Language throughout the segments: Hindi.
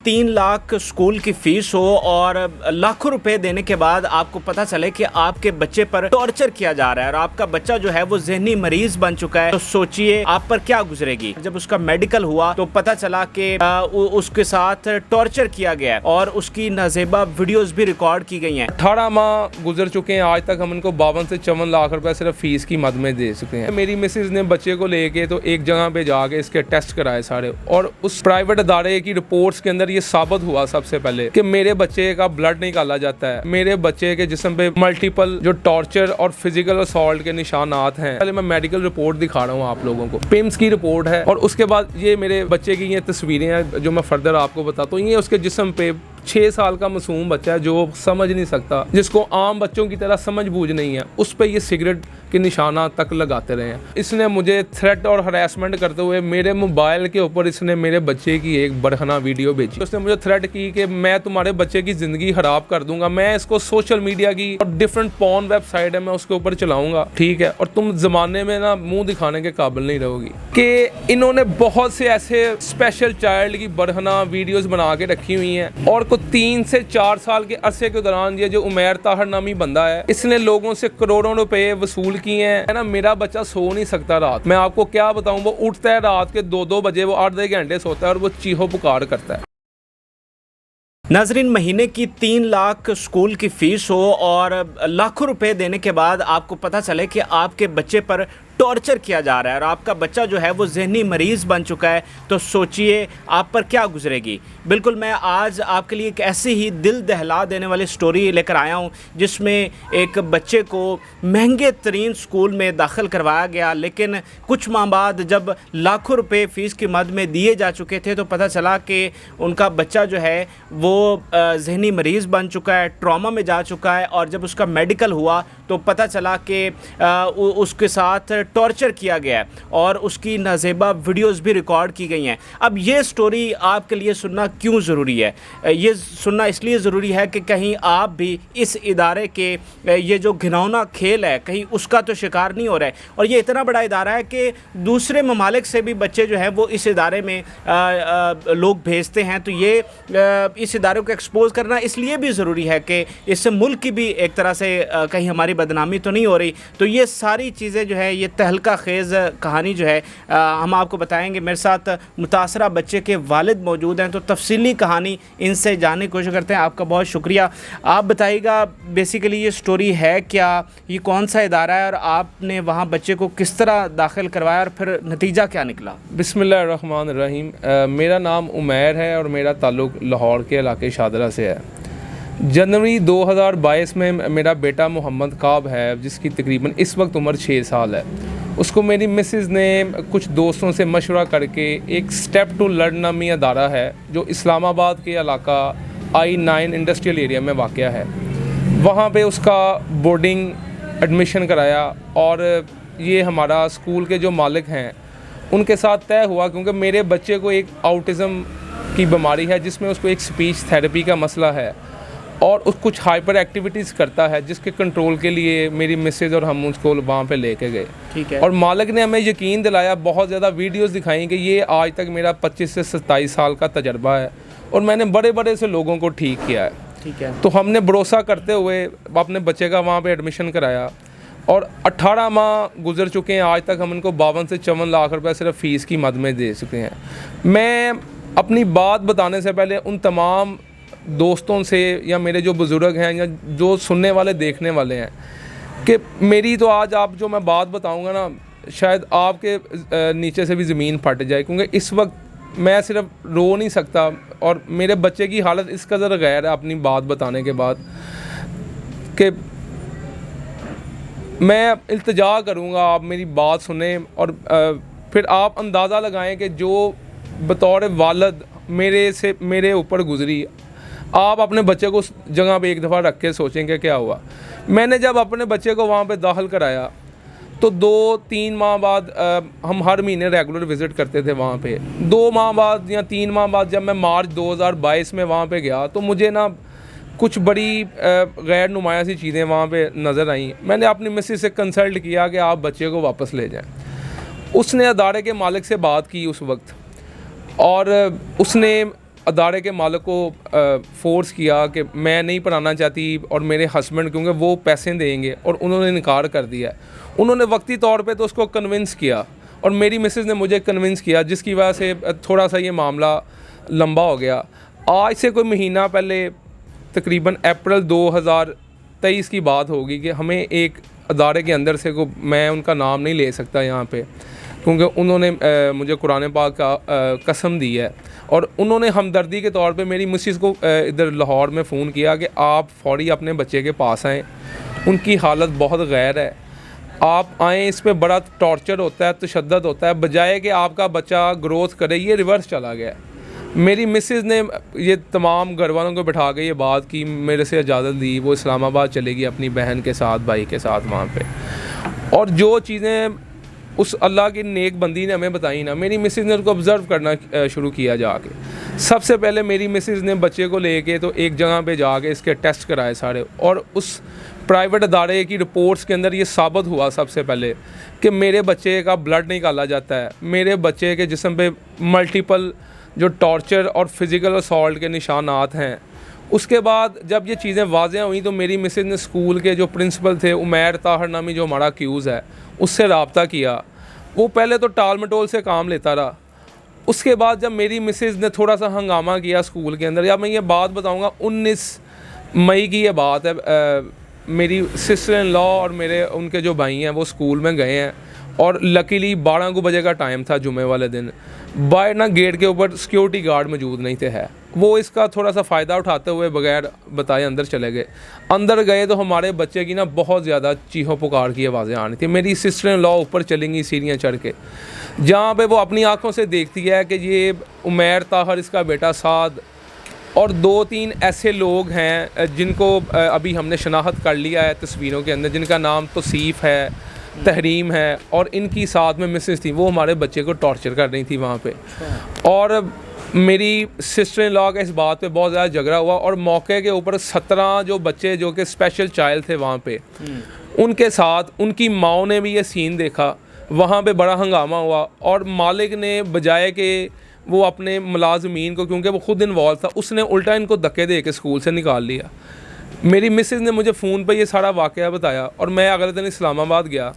3 लाख स्कूल की फीस हो और लाखों रुपए देने के बाद आपको पता चले कि आपके बच्चे पर टॉर्चर किया जा रहा है और आपका बच्चा जो है वो ज़हनी मरीज बन चुका है, तो सोचिए आप पर क्या गुजरेगी। जब उसका मेडिकल हुआ तो पता चला कि उसके साथ टॉर्चर किया गया है और उसकी नाजेबा वीडियोस भी रिकॉर्ड की गई हैं। 18 माह गुजर चुके हैं, आज तक हम इनको 52 से 54 लाख रुपए सिर्फ फीस की मद में दे चुके हैं। मेरी मिसेज ने बच्चे को लेके तो एक जगह पे जाके इसके टेस्ट कराए सारे, और उस प्राइवेट अदारे की रिपोर्ट्स के अंदर ये साबित हुआ सबसे पहले कि मेरे बच्चे का ब्लड निकाला जाता है, मेरे बच्चे के जिस्म पे मल्टीपल जो टॉर्चर और फिजिकल असॉल्ट के निशानात हैं। पहले मैं मेडिकल रिपोर्ट दिखा रहा हूँ आप लोगों को, पिम्स की रिपोर्ट है, और उसके बाद ये मेरे बच्चे की ये तस्वीरें हैं जो मैं फर्दर आपको बताता हूँ। ये उसके जिस्म पे 6 साल का मासूम बच्चा है जो समझ नहीं सकता, जिसको आम बच्चों की तरह समझ बूझ नहीं है, उस पर ये सिगरेट के निशाना तक लगाते रहे हैं। इसने मुझे थ्रेट और हरासमेंट करते हुए मेरे मोबाइल के ऊपर इसने मेरे बच्चे की एक बरहना वीडियो भेजी। उसने मुझे थ्रेट की कि मैं तुम्हारे बच्चे की ज़िंदगी खराब कर दूंगा, मैं इसको सोशल मीडिया की और डिफरेंट पॉर्न वेबसाइट है मैं उसके ऊपर चलाऊंगा, ठीक है, और तुम ज़माने में ना मुंह दिखाने के काबिल नहीं रहोगी। कि इन्होंने बहुत से ऐसे स्पेशल चाइल्ड की बरहना वीडियोस बना के रखी हुई हैं, और को 3 से 4 साल के अरसे के दौरान ये जो उमैर ताहर नामी बंदा है, इसने लोगों से करोड़ों रुपए वसूल किए हैं ना। मेरा बच्चा सो नहीं सकता रात, मैं आपको क्या बताऊं, वो उठता है रात के 2-2 बजे, वो 8 घंटे सोता है और वो चीहो पुकार करता है। नाजरीन, महीने की 3 लाख स्कूल की फीस हो और लाखों रुपए देने के बाद आपको पता चले कि आपके बच्चे पर टॉर्चर किया जा रहा है और आपका बच्चा जो है वो ज़हनी मरीज़ बन चुका है, तो सोचिए आप पर क्या गुजरेगी। बिल्कुल, मैं आज आपके लिए एक ऐसी ही दिल दहला देने वाली स्टोरी लेकर आया हूँ जिसमें एक बच्चे को महंगे तरीन स्कूल में दाखिल करवाया गया, लेकिन कुछ माह बाद जब लाखों रुपए फ़ीस की मद में दिए जा चुके थे तो पता चला कि उनका बच्चा जो है वो ज़हनी मरीज़ बन चुका है, ट्रॉमा में जा चुका है, और जब उसका मेडिकल हुआ तो पता चला कि उसके साथ टॉर्चर किया गया है और उसकी नाजेबा वीडियोस भी रिकॉर्ड की गई हैं। अब ये स्टोरी आपके लिए सुनना क्यों ज़रूरी है? ये सुनना इसलिए ज़रूरी है कि कहीं आप भी इस इदारे के ये जो घिनौना खेल है कहीं उसका तो शिकार नहीं हो रहे। और ये इतना बड़ा इदारा है कि दूसरे ममालिक से भी बच्चे जो हैं वो इस इदारे में लोग भेजते हैं, तो ये इस इदारे को एक्सपोज करना इसलिए भी ज़रूरी है कि इससे मुल्क की भी एक तरह से कहीं हमारी बदनामी तो नहीं हो रही। तो ये सारी चीज़ें जो है, ये तहलका खेज़ कहानी जो है हम आपको बताएंगे। मेरे साथ मुतासरा बच्चे के वालिद मौजूद हैं, तो तफसीली कहानी इनसे जानने की कोशिश करते हैं। आपका बहुत शुक्रिया। आप बताइएगा बेसिकली ये स्टोरी है क्या, ये कौन सा इदारा है और आपने वहाँ बच्चे को किस तरह दाखिल करवाया और फिर नतीजा क्या निकला? बिस्मिल्लाहिर्रहमानिर्रहीम। मेरा नाम उमैर है और मेरा ताल्लुक़ लाहौर के इलाके शादरा से है। जनवरी 2022 में मेरा बेटा मोहम्मद काब है, जिसकी तकरीबन इस वक्त उम्र 6 साल है। उसको मेरी मिसेज़ ने कुछ दोस्तों से मशवरा करके एक स्टेप टू लर्न नामी अदारा है जो इस्लामाबाद के इलाका I-9 इंडस्ट्रियल एरिया में वाक़या है, वहाँ पे उसका बोर्डिंग एडमिशन कराया। और ये हमारा स्कूल के जो मालिक हैं उनके साथ तय हुआ, क्योंकि मेरे बच्चे को एक आउटिज़म की बीमारी है जिसमें उसको एक स्पीच थेरेपी का मसला है और कुछ हाइपर एक्टिविटीज़ करता है, जिसके कंट्रोल के लिए मेरी मिसेज और हम उसको वहाँ पे लेके गए। ठीक है। और मालिक ने हमें यकीन दिलाया, बहुत ज़्यादा वीडियोस दिखाई कि ये आज तक मेरा 25 से 27 साल का तजर्बा है और मैंने बड़े बड़े से लोगों को ठीक किया है। ठीक है। तो हमने भरोसा करते हुए अपने बच्चे का वहाँ पर एडमिशन कराया और 18 माह गुजर चुके हैं, आज तक हम इनको 52 से 54 लाख रुपये सिर्फ फ़ीस की मद में दे चुके हैं। मैं अपनी बात बताने से पहले उन तमाम दोस्तों से या मेरे जो बुज़ुर्ग हैं या जो सुनने वाले देखने वाले हैं कि मेरी तो आज आप जो मैं बात बताऊंगा ना, शायद आपके नीचे से भी ज़मीन फट जाए, क्योंकि इस वक्त मैं सिर्फ रो नहीं सकता और मेरे बच्चे की हालत इस कदर गैर है अपनी बात बताने के बाद कि मैं इल्तिजा करूंगा आप मेरी बात सुने और फिर आप अंदाज़ा लगाएं कि जो बतौर वालिद मेरे ऊपर गुजरी, आप अपने बच्चे को उस जगह पे एक दफ़ा रख के सोचेंगे क्या हुआ। मैंने जब अपने बच्चे को वहाँ पे दाखिल कराया तो 2-3 माह बाद हम हर महीने रेगुलर विज़िट करते थे वहाँ पे। 2 माह बाद या 3 माह बाद जब मैं मार्च 2022 में वहाँ पे गया तो मुझे ना कुछ बड़ी गैर नुमाया सी चीज़ें वहाँ पे नज़र आईं। मैंने अपनी मिसेस से कंसल्ट किया कि आप बच्चे को वापस ले जाएं। उसने अदारे के मालिक से बात की उस वक्त और उसने अदारे के मालिक को फोर्स किया कि मैं नहीं पढ़ाना चाहती और मेरे हस्बैंड, क्योंकि वो पैसे देंगे, और उन्होंने इनकार कर दिया। उन्होंने वक्ती तौर पे तो उसको कन्विंस किया और मेरी मिसेज़ ने मुझे कन्विंस किया, जिसकी वजह से थोड़ा सा ये मामला लंबा हो गया। आज से कोई महीना पहले तकरीबन अप्रैल 2023 की बात होगी कि हमें एक अदारे के अंदर से को, मैं उनका नाम नहीं ले सकता यहाँ पे क्योंकि उन्होंने मुझे कुरान पाक का कसम दी है, और उन्होंने हमदर्दी के तौर पे मेरी मिसेस को इधर लाहौर में फ़ोन किया कि आप फ़ौरी अपने बच्चे के पास आएँ, उनकी हालत बहुत गैर है, आप आएँ, इस पे बड़ा टॉर्चर होता है, तशद्दुद होता है, बजाय कि आपका बच्चा ग्रोथ करे, ये रिवर्स चला गया। मेरी मिसेस ने ये तमाम घर वालों को बिठा के ये बात की, मेरे से इजाज़त दी, वो इस्लामाबाद चलेगी अपनी बहन के साथ, भाई के साथ वहाँ पे, और जो चीज़ें उस अल्लाह की नेक बंदी ने हमें बताई ना, मेरी मिसेस ने उसको ऑब्ज़र्व करना शुरू किया जाके। सबसे पहले मेरी मिसेस ने बच्चे को लेके तो एक जगह पे जाके इसके टेस्ट कराए सारे, और उस प्राइवेट अदारे की रिपोर्ट्स के अंदर ये साबित हुआ सबसे पहले कि मेरे बच्चे का ब्लड निकाला जाता है, मेरे बच्चे के जिस्म पे मल्टीपल जो टॉर्चर और फिज़िकल असॉल्ट के निशानात हैं। उसके बाद जब ये चीज़ें वाज़ेह हुई तो मेरी मिसेस ने स्कूल के जो प्रिंसिपल थे, उमैर ताहर नामी जो हमारा अक्यूज़ है, उससे रब्ता किया। वो पहले तो टाल मटोल से काम लेता रहा। उसके बाद जब मेरी मिसेस ने थोड़ा सा हंगामा किया स्कूल के अंदर, या मैं ये बात बताऊँगा 19 मई की ये बात है, मेरी सिस्टर इन लॉ और मेरे उनके जो भाई हैं वो स्कूल में गए हैं, और लकीली 12 बजे का टाइम था जुमे वाले दिन। बाहर ना गेट के ऊपर सिक्योरिटी गार्ड मौजूद नहीं थे, है वो इसका थोड़ा सा फ़ायदा उठाते हुए बगैर बताए अंदर चले गए। अंदर गए तो हमारे बच्चे की ना बहुत ज़्यादा चीखों पुकार की आवाज़ें आ रही थी। मेरी सिस्टर इन लॉ ऊपर चलेंगी सीढ़ियाँ चढ़ के, जहाँ पे वो अपनी आँखों से देखती है कि ये उमैर ताहर, इसका बेटा साद, और 2-3 ऐसे लोग हैं जिनको अभी हमने शनाख्त कर लिया है तस्वीरों के अंदर, जिनका नाम तौसीफ़ है, तहरीम है, और इनकी साथ में मिसेस थी, वो हमारे बच्चे को टॉर्चर कर रही थी वहाँ पे। और मेरी सिस्टर इन लॉ का इस बात पे बहुत ज़्यादा झगड़ा हुआ, और मौके के ऊपर 17 जो बच्चे जो कि स्पेशल चाइल्ड थे वहाँ पे, उनके साथ उनकी माओ ने भी ये सीन देखा। वहाँ पे बड़ा हंगामा हुआ, और मालिक ने बजाय कि वो अपने मुलाजमीन को, क्योंकि वो ख़ुद इन्वॉल्व था, उसने उल्टा इनको धक्के दे के स्कूल से निकाल लिया। मेरी मिसेस ने मुझे फ़ोन पे ये सारा वाक़या बताया, और मैं अगले दिन इस्लामाबाद गया,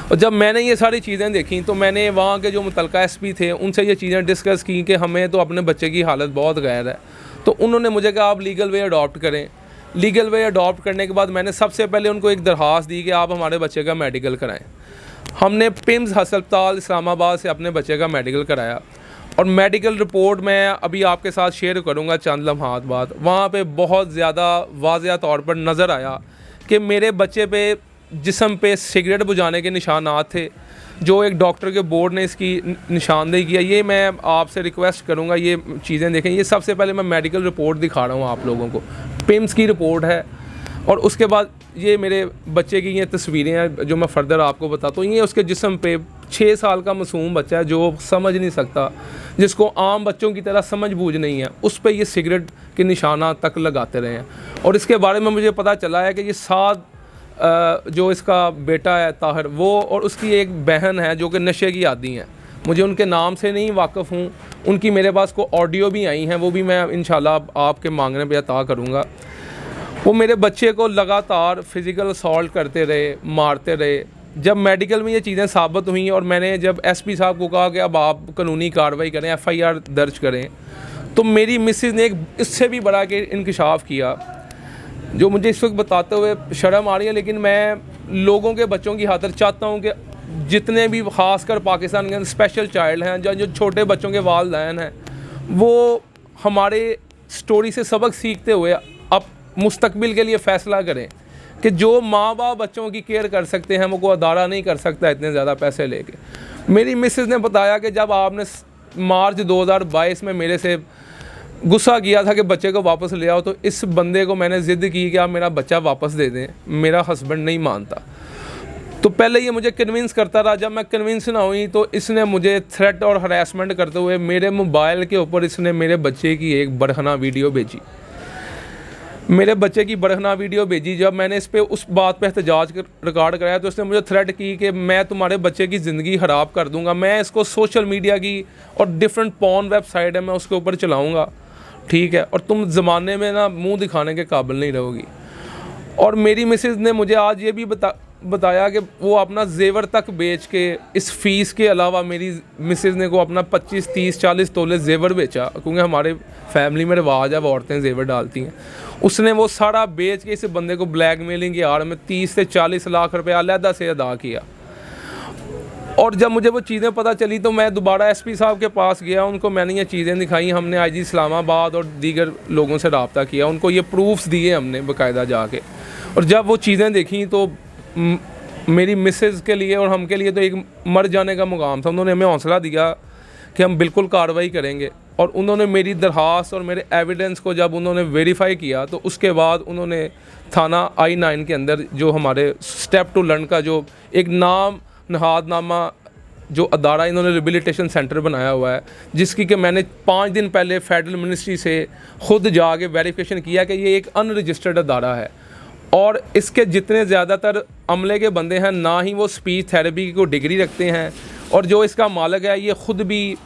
और जब मैंने ये सारी चीज़ें देखी तो मैंने वहाँ के जो मुतलका एसपी थे उनसे ये चीज़ें डिस्कस की कि हमें तो अपने बच्चे की हालत बहुत गैर है। तो उन्होंने मुझे कहा आप लीगल वे अडॉप्ट करें। लीगल वे अडॉप्ट करने के बाद मैंने सबसे पहले उनको एक दरख्वास्त दी कि आप हमारे बच्चे का मेडिकल कराएँ। हमने पिम्स हस्पताल इस्लामाबाद से अपने बच्चे का मेडिकल कराया, और मेडिकल रिपोर्ट मैं अभी आपके साथ शेयर करूंगा चंद लम्हात बाद। वहाँ पे बहुत ज़्यादा वाज़ेह तौर पर नज़र आया कि मेरे बच्चे पे जिस्म पे सिगरेट बुझाने के निशानात थे, जो एक डॉक्टर के बोर्ड ने इसकी निशानदेही किया। ये मैं आपसे रिक्वेस्ट करूँगा ये चीज़ें देखें। ये सबसे पहले मैं मेडिकल रिपोर्ट दिखा रहा हूँ आप लोगों को, पिम्स की रिपोर्ट है, और उसके बाद ये मेरे बच्चे की ये तस्वीरें हैं जो मैं फ़र्दर आपको बताता हूँ। ये उसके जिस्म पे 6 साल का मासूम बच्चा है जो समझ नहीं सकता, जिसको आम बच्चों की तरह समझ बूझ नहीं है, उस पर ये सिगरेट के निशाना तक लगाते रहे हैं। और इसके बारे में मुझे पता चला है कि ये साद जो इसका बेटा है ताहिर, वो और उसकी एक बहन है जो कि नशे की आदी हैं। मुझे उनके नाम से नहीं वाकिफ़ हूँ, उनकी मेरे पास को ऑडियो भी आई हैं, वो भी मैं इंशाल्लाह आपके मांगने पे अता करूँगा। वो मेरे बच्चे को लगातार फ़िज़िकल असॉल्ट करते रहे, मारते रहे। जब मेडिकल में ये चीज़ें साबित हुई और मैंने जब एसपी साहब को कहा कि अब आप कानूनी कार्रवाई करें, एफआईआर दर्ज करें, तो मेरी मिसेज़ ने एक इससे भी बड़ा के इंकशाफ किया जो मुझे इस वक्त बताते हुए शर्म आ रही है। लेकिन मैं लोगों के बच्चों की खातिर चाहता हूँ कि जितने भी ख़ासकर पाकिस्तान के स्पेशल चाइल्ड हैं, जो छोटे बच्चों के वालिदैन हैं, वो हमारे स्टोरी से सबक सीखते हुए अब मुस्तकबिल के लिए फ़ैसला करें कि जो माँ बाप बच्चों की केयर कर सकते हैं वो कोई अदारा नहीं कर सकता इतने ज़्यादा पैसे लेके। मेरी मिसेज़ ने बताया कि जब आपने मार्च 2022 में मेरे से गुस्सा किया था कि बच्चे को वापस ले आओ, तो इस बंदे को मैंने ज़िद की कि आप मेरा बच्चा वापस दे दें। मेरा हस्बैंड नहीं मानता, तो पहले ये मुझे कन्विंस करता रहा। जब मैं कन्विंस ना हुई तो इसने मुझे थ्रेट और हरासमेंट करते हुए मेरे मोबाइल के ऊपर इसने मेरे बच्चे की एक बरहना वीडियो भेजी। मेरे बच्चे की बरहना वीडियो भेजी, जब मैंने इस पे उस बात पे एहतजाज रिकॉर्ड कराया तो उसने मुझे थ्रेट की कि मैं तुम्हारे बच्चे की ज़िंदगी ख़राब कर दूंगा, मैं इसको सोशल मीडिया की और डिफरेंट पॉर्न वेबसाइट है मैं उसके ऊपर चलाऊंगा, ठीक है, और तुम ज़माने में ना मुंह दिखाने के काबिल नहीं रहोगी। और मेरी मिसेज़ ने मुझे आज ये भी बताया कि वो अपना जेवर तक बेच के, इस फ़ीस के अलावा मेरी मिसेज़ ने को अपना 25, 30, 40 तोले जेवर बेचा, क्योंकि हमारे फैमिली में रिवाज है वो औरतें जेवर डालती हैं। उसने वो सारा बेच के इस बंदे को ब्लैकमेलिंग की आड़ में 30 से 40 लाख रुपए अलहदा से अदा किया। और जब मुझे वो चीज़ें पता चली तो मैं दोबारा एसपी साहब के पास गया, उनको मैंने ये चीज़ें दिखाई, हमने आईजी इस्लामाबाद और दीगर लोगों से रब्ता किया, उनको ये प्रूफ्स दिए हमने बाकायदा जाके। और जब वो चीज़ें देखी तो मेरी मिसेज़ के लिए और हम के लिए तो एक मर जाने का मुकाम था। उन्होंने हमें हौसला दिया कि हम बिल्कुल कार्रवाई करेंगे, और उन्होंने मेरी दरख्वास्त और मेरे एविडेंस को जब उन्होंने वेरीफाई किया तो उसके बाद उन्होंने थाना I-9 के अंदर जो हमारे स्टेप टू लर्न का जो एक नाम नहादनामा जो अदारा इन्होंने रिहेबिलिटेशन सेंटर बनाया हुआ है, जिसकी कि मैंने 5 दिन पहले फेडरल मिनिस्ट्री से ख़ुद जाके वेरिफिकेशन किया कि ये एक अनरजिस्टर्ड अदारा है, और इसके जितने ज़्यादातर अमले के बंदे हैं ना ही वो स्पीच थेरेपी की कोई डिग्री रखते हैं, और जो इसका मालिक है ये ख़ुद भी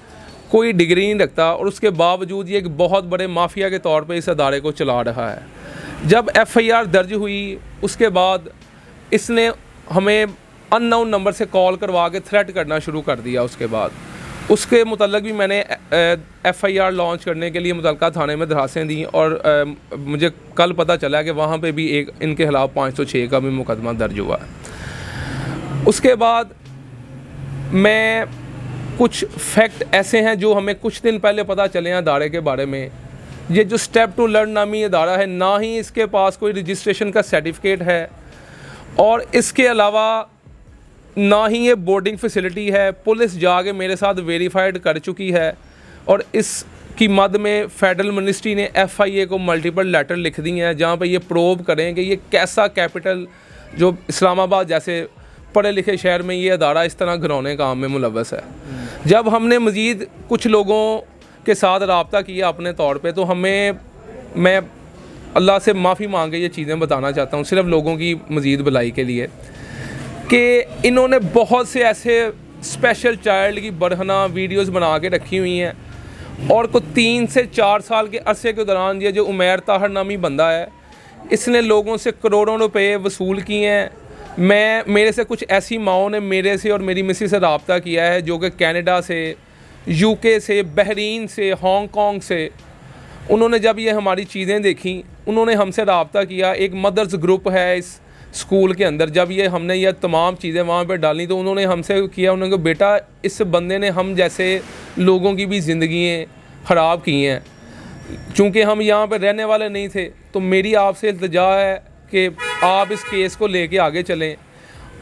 कोई डिग्री नहीं रखता, और उसके बावजूद ये एक बहुत बड़े माफिया के तौर पे इस अदारे को चला रहा है। जब FIR दर्ज हुई उसके बाद इसने हमें अननोन नंबर से कॉल करवा के थ्रेट करना शुरू कर दिया। उसके बाद उसके मुतल्लिक भी मैंने FIR लॉन्च करने के लिए मुतल्लिका थाने में दरखास्तें दी, और मुझे कल पता चला कि वहाँ पे भी एक इनके खिलाफ 506 का भी मुकदमा दर्ज हुआ। उसके बाद मैं कुछ फैक्ट ऐसे हैं जो हमें कुछ दिन पहले पता चले हैं अदारे के बारे में। ये जो स्टेप टू लर्न नामी अदारा है, ना ही इसके पास कोई रजिस्ट्रेशन का सर्टिफिकेट है, और इसके अलावा ना ही ये बोर्डिंग फैसिलिटी है। पुलिस जाके मेरे साथ वेरीफाइड कर चुकी है, और इसकी मद में फेडरल मिनिस्ट्री ने FIA को मल्टीपल लेटर लिख दी हैं जहाँ पे ये प्रोव करें कि ये कैसा कैपिटल जो इस्लामाबाद जैसे पढ़े लिखे शहर में ये अदारा इस तरह घरौने काम में मुलव्वस है। जब हमने मज़ीद कुछ लोगों के साथ रब्ता किया अपने तौर पे, तो मैं अल्लाह से माफ़ी मांग के ये चीज़ें बताना चाहता हूँ सिर्फ लोगों की मज़ीद भलाई के लिए, कि इन्होंने बहुत से ऐसे स्पेशल चाइल्ड की बरहना वीडियोस बना के रखी हुई हैं, और को 3 से 4 साल के अरसे के दौरान ये जो उमैर ताहर नामी बंदा है, इसने लोगों से करोड़ों रुपए वसूल किए हैं। मेरे से कुछ ऐसी माओं ने मेरे से और मेरी मिसेस से रब्ता किया है जो कि कनाडा से, UK से, बहरीन से, हांगकॉन्ग से। उन्होंने जब ये हमारी चीज़ें देखी उन्होंने हमसे रब्ता किया। एक मदर्स ग्रुप है इस स्कूल के अंदर, जब ये हमने ये तमाम चीज़ें वहाँ पे डाली तो उन्होंने हमसे किया, उन्होंने कहा बेटा इस बंदे ने हम जैसे लोगों की भी ज़िंदगियाँ ख़राब की हैं। चूँकि हम यहाँ पे रहने वाले नहीं थे तो मेरी आपसे इल्तिजा है कि आप इस केस को लेके आगे चलें,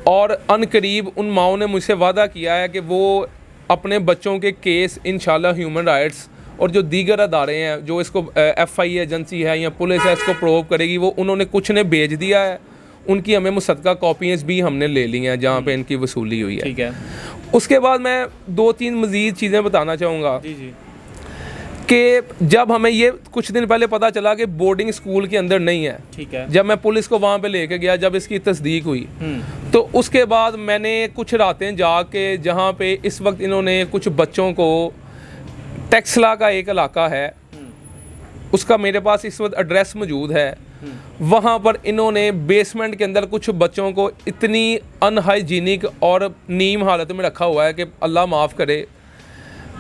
और अनकरीब उन माओं ने मुझसे वादा किया है कि वो अपने बच्चों के केस इंशाल्लाह ह्यूमन राइट्स और जो दीगर अदारे हैं जो इसको FIA एजेंसी है या पुलिस है इसको प्रूव करेगी, वो उन्होंने कुछ ने भेज दिया है, उनकी हमें मुसद्दका कॉपीज़ भी हमने ले ली हैं जहाँ पे इनकी वसूली हुई है। ठीक है। उसके बाद मैं 2-3 मज़ीद चीज़ें बताना चाहूँगा जी कि जब हमें ये कुछ दिन पहले पता चला कि बोर्डिंग स्कूल के अंदर नहीं है, ठीक है, जब मैं पुलिस को वहाँ पे लेके गया, जब इसकी तस्दीक हुई तो उसके बाद मैंने कुछ रातें जाके जहाँ पे इस वक्त इन्होंने कुछ बच्चों को टेक्सला का एक इलाका है उसका मेरे पास इस वक्त एड्रेस मौजूद है, वहाँ पर इन्होंने बेसमेंट के अंदर कुछ बच्चों को इतनी अनहाइजीनिक और नीम हालत में रखा हुआ है कि अल्लाह माफ़ करे।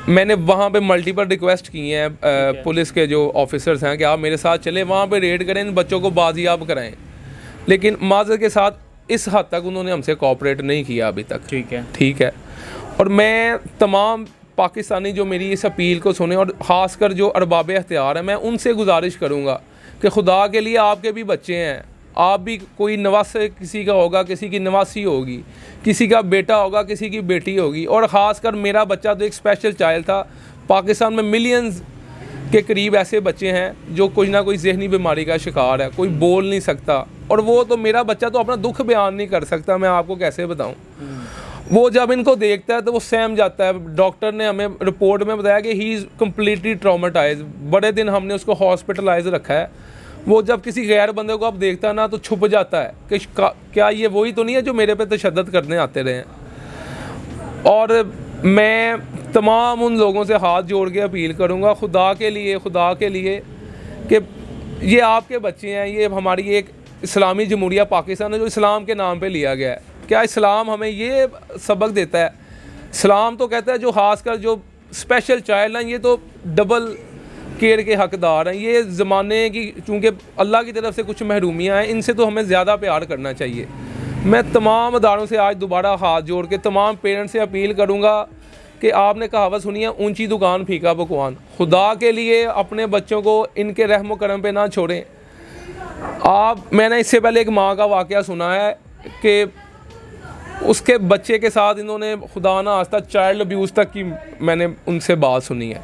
मैंने वहाँ पे मल्टीपल रिक्वेस्ट की हैं पुलिस के जो ऑफिसर्स हैं कि आप मेरे साथ चले वहाँ पे रेड करें, इन बच्चों को बाजियाब कराएं, लेकिन माज़र के साथ इस हद तक उन्होंने हमसे कोऑपरेट नहीं किया अभी तक। ठीक है। और मैं तमाम पाकिस्तानी जो मेरी इस अपील को सुने और ख़ासकर जो अरबाब अख्तियार हैं, मैं उनसे गुजारिश करूँगा कि खुदा के लिए आपके भी बच्चे हैं, आप भी कोई नवासे किसी का होगा, किसी की नवासी होगी, किसी का बेटा होगा, किसी की बेटी होगी, और ख़ासकर मेरा बच्चा तो एक स्पेशल चाइल्ड था। पाकिस्तान में मिलियंस के करीब ऐसे बच्चे हैं जो कुछ ना कोई जहनी बीमारी का शिकार है, कोई बोल नहीं सकता, और वो तो मेरा बच्चा तो अपना दुख बयान नहीं कर सकता, मैं आपको कैसे बताऊँ। वो जब इनको देखता है तो वो सहम जाता है। डॉक्टर ने हमें रिपोर्ट में बताया कि ही इज़ कम्प्लीटली ट्रामेटाइज। बड़े दिन हमने उसको हॉस्पिटलाइज रखा है, वो जब किसी गैर बंदे को आप देखता है ना तो छुप जाता है कि क्या ये वही तो नहीं है जो मेरे पे तशद्दुद करने आते रहे हैं। और मैं तमाम उन लोगों से हाथ जोड़ के अपील करूँगा, खुदा के लिए कि ये आपके बच्चे हैं, ये हमारी एक इस्लामी जमहूरिया पाकिस्तान है जो इस्लाम के नाम पे लिया गया है। क्या इस्लाम हमें ये सबक देता है? इस्लाम तो कहता है जो खासकर जो स्पेशल चाइल्ड हैं ये तो डबल केयर के हकदार हैं। ये ज़माने की चूँकि अल्लाह की तरफ से कुछ महरूमियाँ हैं, इनसे तो हमें ज़्यादा प्यार करना चाहिए। मैं तमाम अदारों से आज दोबारा हाथ जोड़ के तमाम पेरेंट्स से अपील करूँगा कि आपने कहावत सुनी है, ऊंची दुकान फीका पकवान। खुदा के लिए अपने बच्चों को इनके रहम करम पे ना छोड़ें। मैंने इससे पहले एक माँ का वाक़या सुना है कि उसके बच्चे के साथ इन्होंने खुदा ना आस्ता चाइल्ड अब्यूज़ तक की मैंने उनसे बात सुनी है,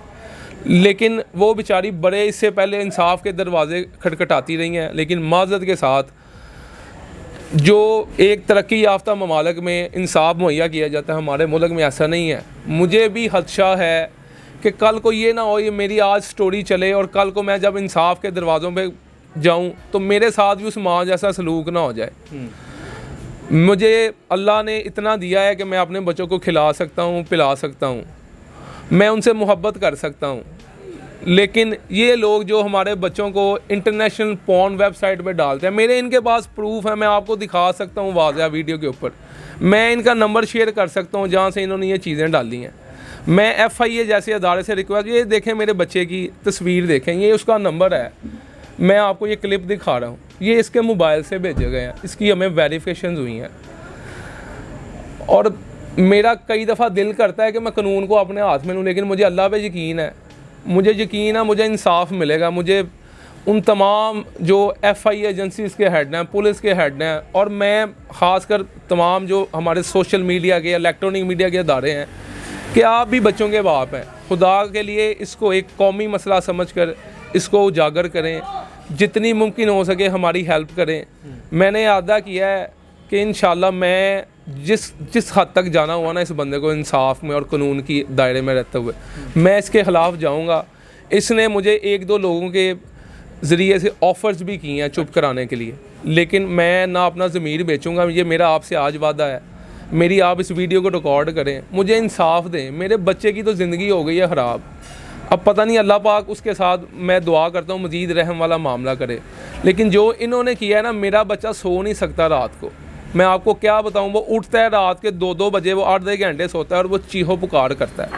लेकिन वो बेचारी बड़े इससे पहले इंसाफ के दरवाज़े खटखटाती रही हैं। लेकिन माज़रत के साथ जो एक तरक्की याफ्ता ममालिक में इंसाफ मुहैया किया जाता है, हमारे मुल्क में ऐसा नहीं है। मुझे भी खदशा है कि कल को ये ना हो ये मेरी आज स्टोरी चले और कल को मैं जब इंसाफ के दरवाज़ों पे जाऊं तो मेरे साथ भी उस माँ जैसा सलूक ना हो जाए। मुझे अल्लाह ने इतना दिया है कि मैं अपने बच्चों को खिला सकता हूँ, पिला सकता हूँ, मैं उनसे मोहब्बत कर सकता हूँ। लेकिन ये लोग जो हमारे बच्चों को इंटरनेशनल पॉर्न वेबसाइट पे डालते हैं, मेरे इनके पास प्रूफ है, मैं आपको दिखा सकता हूँ वाज़ेह वीडियो के ऊपर। मैं इनका नंबर शेयर कर सकता हूँ जहाँ से इन्होंने ये चीज़ें डाली हैं। मैं FIA जैसे अदारे से रिक्वेस्ट, ये देखें मेरे बच्चे की तस्वीर देखें, ये उसका नंबर है, मैं आपको ये क्लिप दिखा रहा हूँ, ये इसके मोबाइल से भेजे गए हैं, इसकी हमें वेरिफिकेशन हुई हैं। और मेरा कई दफ़ा दिल करता है कि मैं कानून को अपने हाथ में लूँ, लेकिन मुझे अल्लाह पे यकीन है, मुझे इंसाफ मिलेगा। मुझे उन तमाम जो FIA एजेंसीज़ के हेड हैं, पुलिस के हेड हैं, और मैं ख़ासकर तमाम जो हमारे सोशल मीडिया के, इलेक्ट्रॉनिक मीडिया के अदारे हैं, कि आप भी बच्चों के बाप हैं। खुदा के लिए इसको एक कौमी मसला समझकर इसको उजागर करें, जितनी मुमकिन हो सके हमारी हेल्प करें। मैंने अदा किया है कि इंशाल्लाह मैं जिस हद तक जाना हुआ ना इस बंदे को इंसाफ में और कानून की दायरे में रहते हुए, मैं इसके ख़िलाफ़ जाऊंगा। इसने मुझे 1-2 लोगों के ज़रिए से ऑफ़र्स भी किए हैं चुप कराने के लिए, लेकिन मैं ना अपना ज़मीर बेचूंगा। ये मेरा आपसे आज वादा है, मेरी आप इस वीडियो को रिकॉर्ड करें, मुझे इंसाफ दें। मेरे बच्चे की तो ज़िंदगी हो गई है ख़राब, अब पता नहीं अल्लाह पाक उसके साथ, मैं दुआ करता हूँ मज़ीद रहम वाला मामला करे। लेकिन जो इन्होंने किया है ना, मेरा बच्चा सो नहीं सकता रात को। मैं आपको क्या बताऊँ, वो उठता है रात के 2-2 बजे, वो 8-10 घंटे सोता है और वो चीहो पुकार करता है।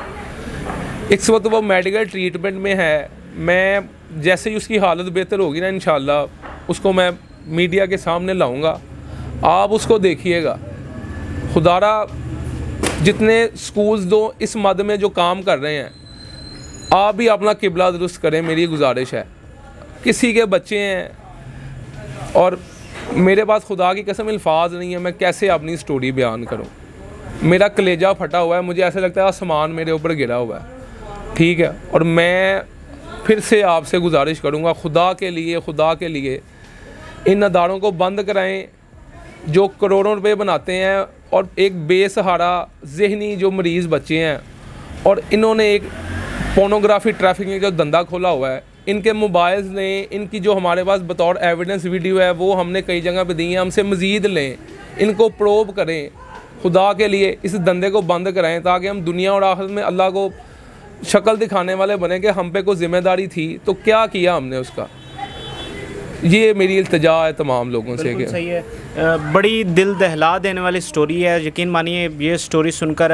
इस वक्त वो मेडिकल ट्रीटमेंट में है। मैं जैसे ही उसकी हालत बेहतर होगी ना, इंशाल्लाह उसको मैं मीडिया के सामने लाऊंगा, आप उसको देखिएगा। खुदारा जितने स्कूल्स दो इस मद में जो काम कर रहे हैं, आप भी अपना किबला दुरुस्त करें, मेरी गुजारिश है। किसी के बच्चे हैं और मेरे पास खुदा की कसम अल्फाज नहीं है, मैं कैसे अपनी स्टोरी बयान करूं। मेरा कलेजा फटा हुआ है, मुझे ऐसा लगता है आसमान मेरे ऊपर गिरा हुआ है, ठीक है। और मैं फिर से आपसे गुजारिश करूंगा, खुदा के लिए इन अदारों को बंद कराएं जो करोड़ों रुपए बनाते हैं, और एक बेसहारा ज़हनी जो मरीज़ बच्चे हैं, और इन्होंने एक पोर्नोग्राफी ट्रैफिकिंग का धंधा खोला हुआ है। इनके मोबाइल्स ने, इनकी जो हमारे पास बतौर एविडेंस वीडियो है वो हमने कई जगह पे दी है, हमसे मज़ीद लें, इनको प्रोब करें। खुदा के लिए इस धंधे को बंद कराएं ताकि हम दुनिया और आखिरत में अल्लाह को शक्ल दिखाने वाले बने कि हम पे कोई ज़िम्मेदारी थी तो क्या किया हमने उसका। ये मेरी इल्तिजा है तमाम लोगों से। बिल्कुल सही है, बड़ी दिल दहला देने वाली स्टोरी है। यकीन मानिए ये स्टोरी सुनकर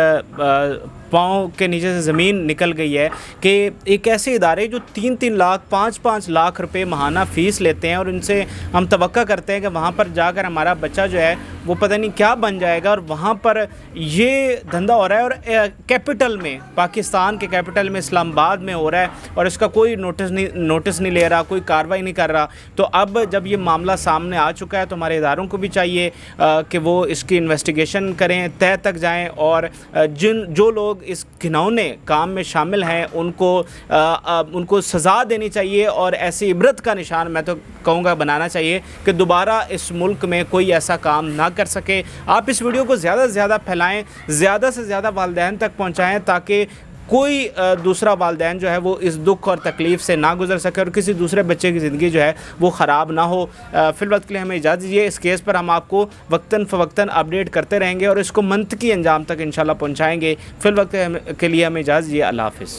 पाँव के नीचे से ज़मीन निकल गई है कि एक ऐसे इदारे जो 3-3 लाख 5-5 लाख रुपए माहाना फ़ीस लेते हैं, और उनसे हम तवक्का करते हैं कि वहाँ पर जाकर हमारा बच्चा जो है वो पता नहीं क्या बन जाएगा, और वहाँ पर ये धंधा हो रहा है। और कैपिटल में, पाकिस्तान के कैपिटल में इस्लामाबाद में हो रहा है, और इसका कोई नोटिस नहीं ले रहा, कोई कार्रवाई नहीं कर रहा। तो अब जब ये मामला सामने आ चुका है तो हमारे इदारों को भी चाहिए कि वो इसकी इन्वेस्टिगेशन करें, तह तक जाएँ, और जो लोग इस घिनौने काम में शामिल हैं उनको सज़ा देनी चाहिए, और ऐसी इबरत का निशान मैं तो कहूँगा बनाना चाहिए कि दोबारा इस मुल्क में कोई ऐसा काम ना कर सके। आप इस वीडियो को ज़्यादा से ज़्यादा फैलाएं, ज़्यादा से ज़्यादा वालिदैन तक पहुँचाएँ, ताकि कोई दूसरा वालिदैन जो है वो इस दुख और तकलीफ़ से ना गुजर सके और किसी दूसरे बच्चे की ज़िंदगी जो है वो ख़राब ना हो। फ़िलवक्त के लिए हमें इजाज़त दीजिए। इस केस पर हम आपको वक्तन फ़वक्तन अपडेट करते रहेंगे और इसको मंतकी अंजाम तक इंशाल्लाह पहुँचाएँगे। फ़िलवक्त के लिए हमें इजाज़त दीजिए। अल्लाह हाफ़िज़।